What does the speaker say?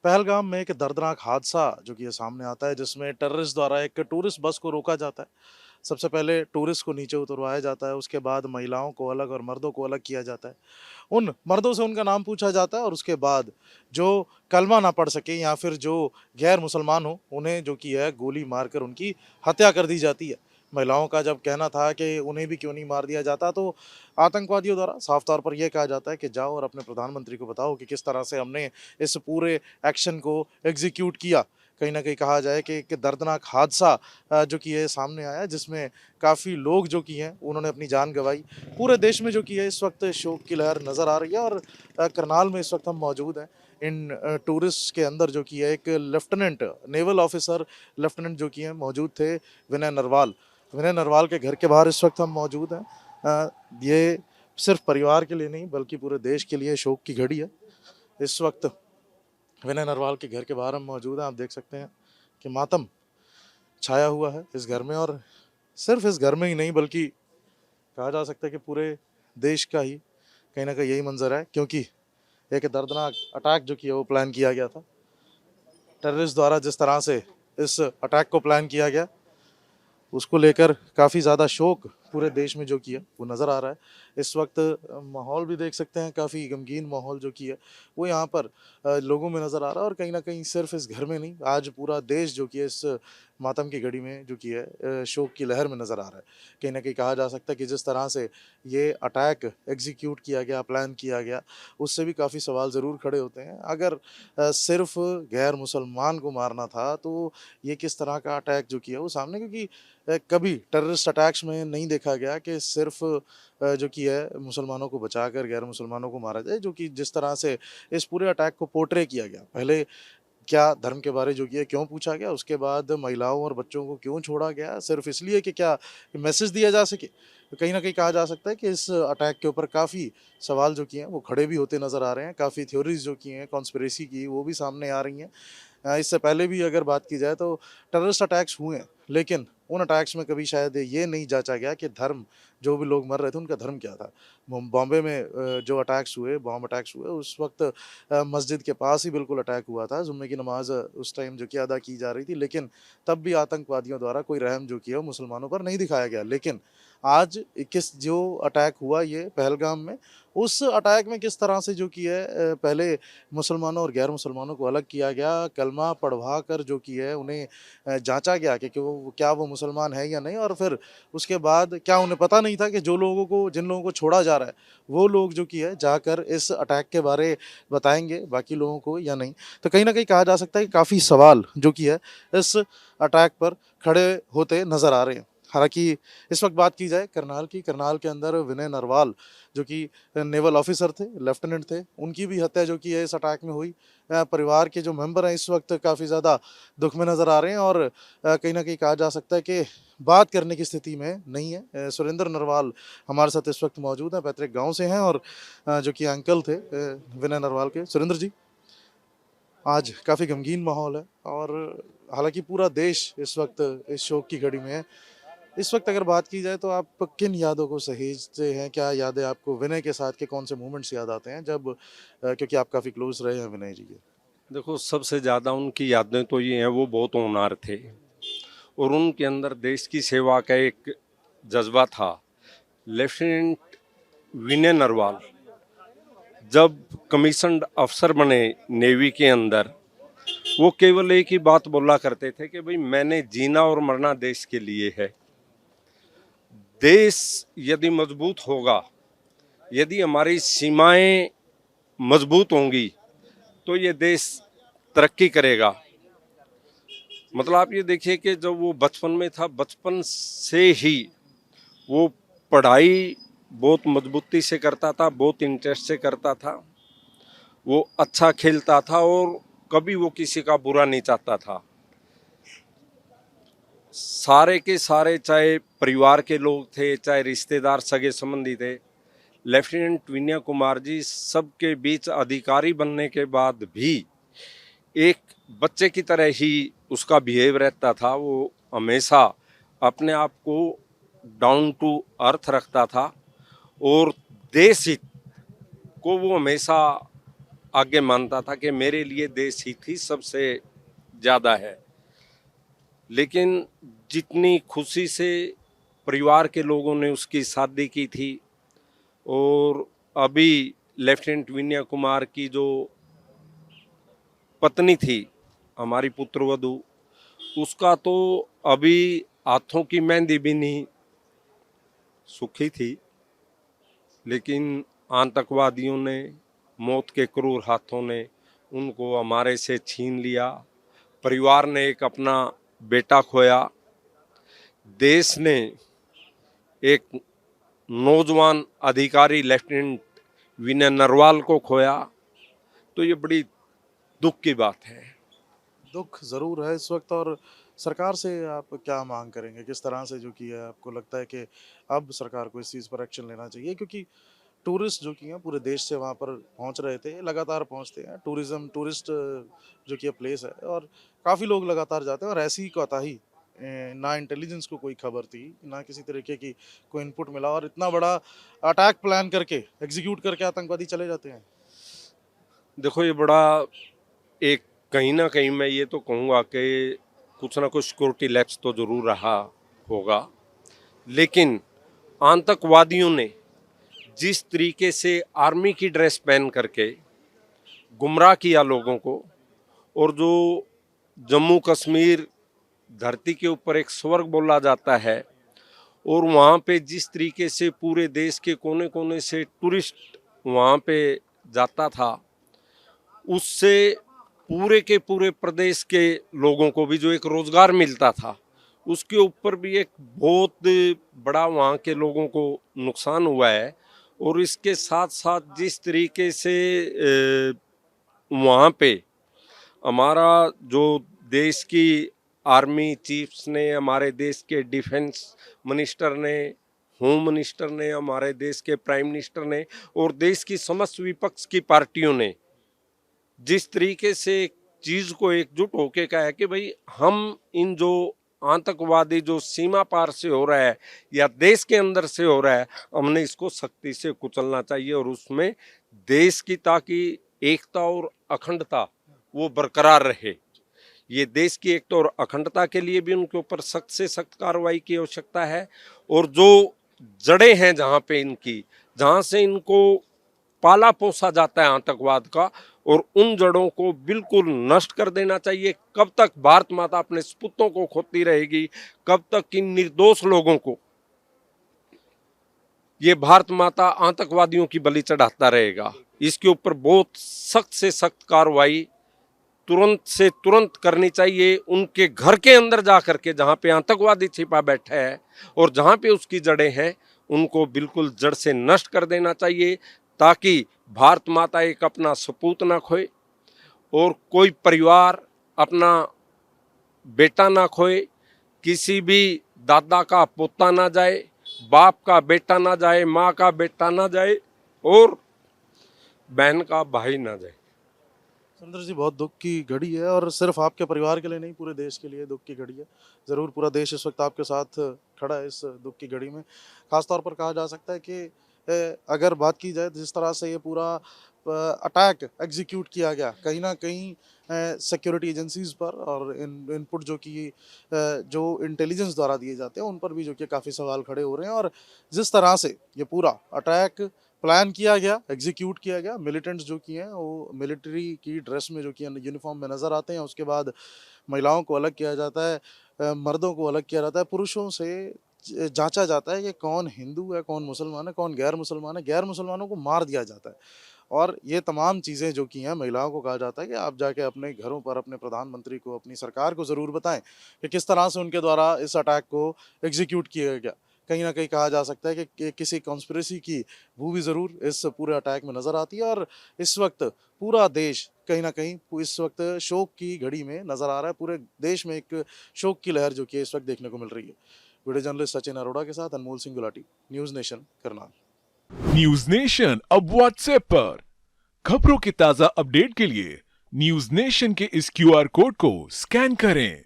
पहलगाम में एक दर्दनाक हादसा जो कि ये सामने आता है जिसमें टेररिस्ट द्वारा एक टूरिस्ट बस को रोका जाता है। सबसे पहले टूरिस्ट को नीचे उतरवाया जाता है, उसके बाद महिलाओं को अलग और मर्दों को अलग किया जाता है। उन मर्दों से उनका नाम पूछा जाता है और उसके बाद जो कलमा ना पढ़ सके या फिर जो गैर मुसलमान हो, उन्हें जो कि है गोली मारकर उनकी हत्या कर दी जाती है। महिलाओं का जब कहना था कि उन्हें भी क्यों नहीं मार दिया जाता, तो आतंकवादियों द्वारा साफ तौर पर यह कहा जाता है कि जाओ और अपने प्रधानमंत्री को बताओ कि किस तरह से हमने इस पूरे एक्शन को एग्जीक्यूट किया। कहीं न कहीं कहा जाए कि एक दर्दनाक हादसा जो कि ये सामने आया जिसमें काफ़ी लोग जो कि हैं उन्होंने अपनी जान गँवाई। पूरे देश में जो कि है इस वक़्त शोक की लहर नज़र आ रही है और करनाल में इस वक़्त हम मौजूद हैं। इन टूरिस्ट के अंदर जो कि है एक लेफ्टिनेंट नेवल ऑफ़िसर लेफ्टिनेंट जो कि हैं मौजूद थे, विनय नरवाल। विनय नरवाल के घर के बाहर इस वक़्त हम मौजूद हैं। ये सिर्फ़ परिवार के लिए नहीं बल्कि पूरे देश के लिए शोक की घड़ी है। इस वक़्त विनय नरवाल के घर के बाहर हम मौजूद हैं। आप देख सकते हैं कि मातम छाया हुआ है इस घर में और सिर्फ़ इस घर में ही नहीं बल्कि कहा जा सकता है कि पूरे देश का ही कहीं न कहीं यही मंज़र है क्योंकि एक दर्दनाक अटैक जो कि है वो प्लान किया गया था। टेररिस्ट द्वारा जिस तरह से इस अटैक को प्लान किया गया, उसको लेकर काफ़ी ज़्यादा शोक पूरे देश में जो कि है वो नज़र आ रहा है। इस वक़्त माहौल भी देख सकते हैं काफ़ी गमगीन माहौल जो कि है वो यहाँ पर लोगों में नज़र आ रहा है और कहीं न कहीं सिर्फ़ इस घर में नहीं आज पूरा देश जो कि है इस मातम की घड़ी में जो कि है शोक की लहर में नज़र आ रहा है। कहीं न कहीं कहा जा सकता है कि जिस तरह से ये अटैक एग्ज़ीक्यूट किया गया, प्लान किया गया, उससे भी काफ़ी सवाल ज़रूर खड़े होते हैं। अगर सिर्फ़ गैर मुसलमान को मारना था तो ये किस तरह का अटैक जो किया वो सामने क्योंकि कभी टेररिस्ट अटैक्स में नहीं देखा गया कि सिर्फ़ जो कि है मुसलमानों को बचाकर गैर मुसलमानों को मारा जाए, जो कि जिस तरह से इस पूरे अटैक को पोर्ट्रे किया गया। पहले क्या धर्म के बारे जो कि है क्यों पूछा गया, उसके बाद महिलाओं और बच्चों को क्यों छोड़ा गया, सिर्फ़ इसलिए कि क्या मैसेज दिया जा सके? तो कहीं न कहीं कहा जा सकता है कि इस अटैक के ऊपर काफ़ी सवाल जो कि हैं वो खड़े भी होते नज़र आ रहे हैं, काफ़ी थ्योरीज़ जो कि हैं कॉन्स्पिरेसी की वो भी सामने आ रही हैं। इससे पहले भी अगर बात की जाए तो टेररिस्ट अटैक्स हुए हैं, लेकिन उन अटैक्स में कभी शायद ये नहीं जाँचा गया कि धर्म जो भी लोग मर रहे थे उनका धर्म क्या था। बॉम्बे में जो अटैक्स हुए, बॉम्ब अटैक्स हुए उस वक़्त मस्जिद के पास ही बिल्कुल अटैक हुआ था, जुम्मे की नमाज़ उस टाइम जो कि अदा की जा रही थी, लेकिन तब भी आतंकवादियों द्वारा कोई रहम जो कि है वो मुसलमानों पर नहीं दिखाया गया। लेकिन आज 21 जो अटैक हुआ ये पहलगाम में, उस अटैक में किस तरह से जो कि है पहले मुसलमानों और गैर मुसलमानों को अलग किया गया, कलमा पढ़वा कर जो कि है उन्हें जाँचा गया कि वो क्या वो मुसलमान है या नहीं और फिर उसके बाद क्या उन्हें पता नहीं था कि जिन लोगों को छोड़ा जा रहा है, वो लोग जो कि है जाकर इस अटैक के बारे बताएँगे बाकी लोगों को या नहीं। तो कहीं न कहीं कहा जा सकता है कि काफ़ी सवाल जो कि है इस अटैक पर खड़े होते नज़र आ रहे हैं। हालाँकि इस वक़्त बात की जाए करनाल की, करनाल के अंदर विनय नरवाल जो कि नेवल ऑफ़िसर थे, लेफ्टिनेंट थे, उनकी भी हत्या जो कि है इस अटैक में हुई। परिवार के जो मेंबर हैं इस वक़्त काफ़ी ज़्यादा दुःख में नज़र आ रहे हैं और कहीं न कहीं कहा जा सकता है कि बात करने की स्थिति में नहीं है। सुरेंद्र नरवाल हमारे साथ इस वक़्त मौजूद हैं, पैतृक गाँव से हैं और जो कि अंकल थे विनय नरवाल के। सुरेंद्र जी, आज काफ़ी गमगीन माहौल है और हालाँकि पूरा देश इस वक़्त इस शोक की घड़ी में है। इस वक़्त अगर बात की जाए तो आप किन यादों को सहेजते हैं? क्या यादें आपको विनय के साथ के कौन-से मोमेंट्स याद आते हैं जब क्योंकि आप काफ़ी क्लोज़ रहे हैं विनय जी के? देखो, सबसे ज़्यादा उनकी यादें तो ये हैं, वो बहुत होनहार थे और उनके अंदर देश की सेवा का एक जज्बा था। लेफ्टिनेंट विनय नरवाल जब कमीशन्ड अफसर बने नेवी के अंदर, वो केवल एक ही बात बोला करते थे कि भाई मैंने जीना और मरना देश के लिए है। देश यदि मजबूत होगा, यदि हमारी सीमाएं मजबूत होंगी, तो ये देश तरक्की करेगा। मतलब आप ये देखिए कि जब वो बचपन में था, बचपन से ही वो पढ़ाई बहुत मजबूती से करता था, बहुत इंटरेस्ट से करता था। वो अच्छा खेलता था और कभी वो किसी का बुरा नहीं चाहता था। सारे के सारे, चाहे परिवार के लोग थे, चाहे रिश्तेदार सगे संबंधी थे, लेफ्टिनेंट विनय कुमार जी सबके बीच अधिकारी बनने के बाद भी एक बच्चे की तरह ही उसका बिहेव रहता था। वो हमेशा अपने आप को डाउन टू अर्थ रखता था और देश हित को वो हमेशा आगे मानता था कि मेरे लिए देश ही थी सबसे ज़्यादा है। लेकिन जितनी खुशी से परिवार के लोगों ने उसकी शादी की थी, और अभी लेफ्टिनेंट विनय कुमार की जो पत्नी थी, हमारी पुत्रवधू, उसका तो अभी हाथों की मेहंदी भी नहीं सूखी थी, लेकिन आतंकवादियों ने, मौत के क्रूर हाथों ने उनको हमारे से छीन लिया। परिवार ने एक अपना बेटा खोया, देश ने एक नौजवान अधिकारी लेफ्टिनेंट विनय नरवाल को खोया। तो ये बड़ी दुख की बात है। दुख ज़रूर है इस वक्त। और सरकार से आप क्या मांग करेंगे? किस तरह से जो कि है आपको लगता है कि अब सरकार को इस चीज़ पर एक्शन लेना चाहिए? क्योंकि टूरिस्ट जो कि हैं पूरे देश से वहाँ पर पहुँच रहे थे, लगातार पहुँचते हैं। टूरिस्ट जो कि प्लेस है और काफ़ी लोग लगातार जाते हैं, और ऐसी कोताही ना इंटेलिजेंस को कोई खबर थी, ना किसी तरीके की कोई इनपुट मिला, और इतना बड़ा अटैक प्लान करके, एग्ज़ीक्यूट करके आतंकवादी चले जाते हैं। देखो, ये बड़ा एक, कहीं ना कहीं मैं ये तो कहूँगा कि कुछ ना कुछ सिक्योरिटी लैप्स तो ज़रूर रहा होगा, लेकिन आतंकवादियों ने जिस तरीके से आर्मी की ड्रेस पहन करके गुमराह किया लोगों को, और जो जम्मू कश्मीर धरती के ऊपर एक स्वर्ग बोला जाता है, और वहाँ पे जिस तरीके से पूरे देश के कोने कोने से टूरिस्ट वहाँ पे जाता था, उससे पूरे के पूरे प्रदेश के लोगों को भी जो एक रोजगार मिलता था, उसके ऊपर भी एक बहुत बड़ा वहाँ के लोगों को नुकसान हुआ है। और इसके साथ साथ जिस तरीके से वहाँ पे हमारा जो देश की आर्मी चीफ्स ने, हमारे देश के डिफेंस मिनिस्टर ने, होम मिनिस्टर ने, हमारे देश के प्राइम मिनिस्टर ने, और देश की समस्त विपक्ष की पार्टियों ने जिस तरीके से एक चीज को एकजुट होके कहा है कि भाई हम इन जो आतंकवादी जो सीमा पार से हो रहा है या देश के अंदर से हो रहा है, हमने इसको सख्ती से कुचलना चाहिए, और उसमें देश की ताकि एकता और अखंडता वो बरकरार रहे। ये देश की एकता और अखंडता के लिए भी उनके ऊपर सख्त से सख्त कार्रवाई की आवश्यकता है। और जो जड़ें हैं जहाँ पे इनकी, जहाँ से इनको पाला पोसा जाता है आतंकवाद का, और उन जड़ों को बिल्कुल नष्ट कर देना चाहिए। कब तक भारत माता अपने सपूतों को खोती रहेगी? कब तक इन निर्दोष लोगों को ये भारत माता आतंकवादियों की बलि चढ़ाता रहेगा? इसके ऊपर बहुत सख्त से सख्त कार्रवाई तुरंत से तुरंत करनी चाहिए। उनके घर के अंदर जा करके जहाँ पे आतंकवादी छिपा बैठा है और जहाँ पे उसकी जड़ें हैं, उनको बिल्कुल जड़ से नष्ट कर देना चाहिए, ताकि भारत माता एक अपना सपूत ना खोए, और कोई परिवार अपना बेटा ना खोए, किसी भी दादा का पोता ना जाए, बाप का बेटा ना जाए, माँ का बेटा ना जाए, और बहन का भाई ना जाए। सुरेंद्र जी, बहुत दुख की घड़ी है, और सिर्फ आपके परिवार के लिए नहीं, पूरे देश के लिए दुख की घड़ी है। ज़रूर पूरा देश इस वक्त आपके साथ खड़ा है इस दुख की घड़ी में। खास तौर पर कहा जा सकता है कि अगर बात की जाए जिस तरह से ये पूरा अटैक एग्जीक्यूट किया गया, कहीं ना कहीं सिक्योरिटी एजेंसीज पर, और इनपुट जो कि जो इंटेलिजेंस द्वारा दिए जाते हैं उन पर भी जो कि काफ़ी सवाल खड़े हो रहे हैं। और जिस तरह से ये पूरा अटैक प्लान किया गया, एग्जीक्यूट किया गया, मिलिटेंट्स जो कि हैं वो मिलिट्री की ड्रेस में जो कि यूनिफॉर्म में नज़र आते हैं। उसके बाद महिलाओं को अलग किया जाता है, मर्दों को अलग किया जाता है, पुरुषों से जांचा जाता है कि कौन हिंदू है, कौन मुसलमान है, कौन गैर मुसलमान है। गैर मुसलमानों को मार दिया जाता है। और ये तमाम चीज़ें जो की हैं, महिलाओं को कहा जाता है कि आप जाके अपने घरों पर अपने प्रधानमंत्री को, अपनी सरकार को ज़रूर बताएं कि किस तरह से उनके द्वारा इस अटैक को एग्जीक्यूट किया गया। कहीं न कहीं कहा जा सकता है कि किसी कॉन्स्पिरेसी की बू भी ज़रूर इस पूरे अटैक में नज़र आती है। और इस वक्त पूरा देश कहीं न कहीं इस वक्त शोक की घड़ी में नज़र आ रहा है। पूरे देश में एक शोक की लहर जो कि इस वक्त देखने को मिल रही है। वीडियो जर्नलिस्ट सचिन अरोड़ा के साथ Anmol Singh Gulati, News Nation, Karnal. News Nation अब व्हाट्सएप पर खबरों के ताजा अपडेट के लिए न्यूज नेशन के इस क्यूआर कोड को स्कैन करें।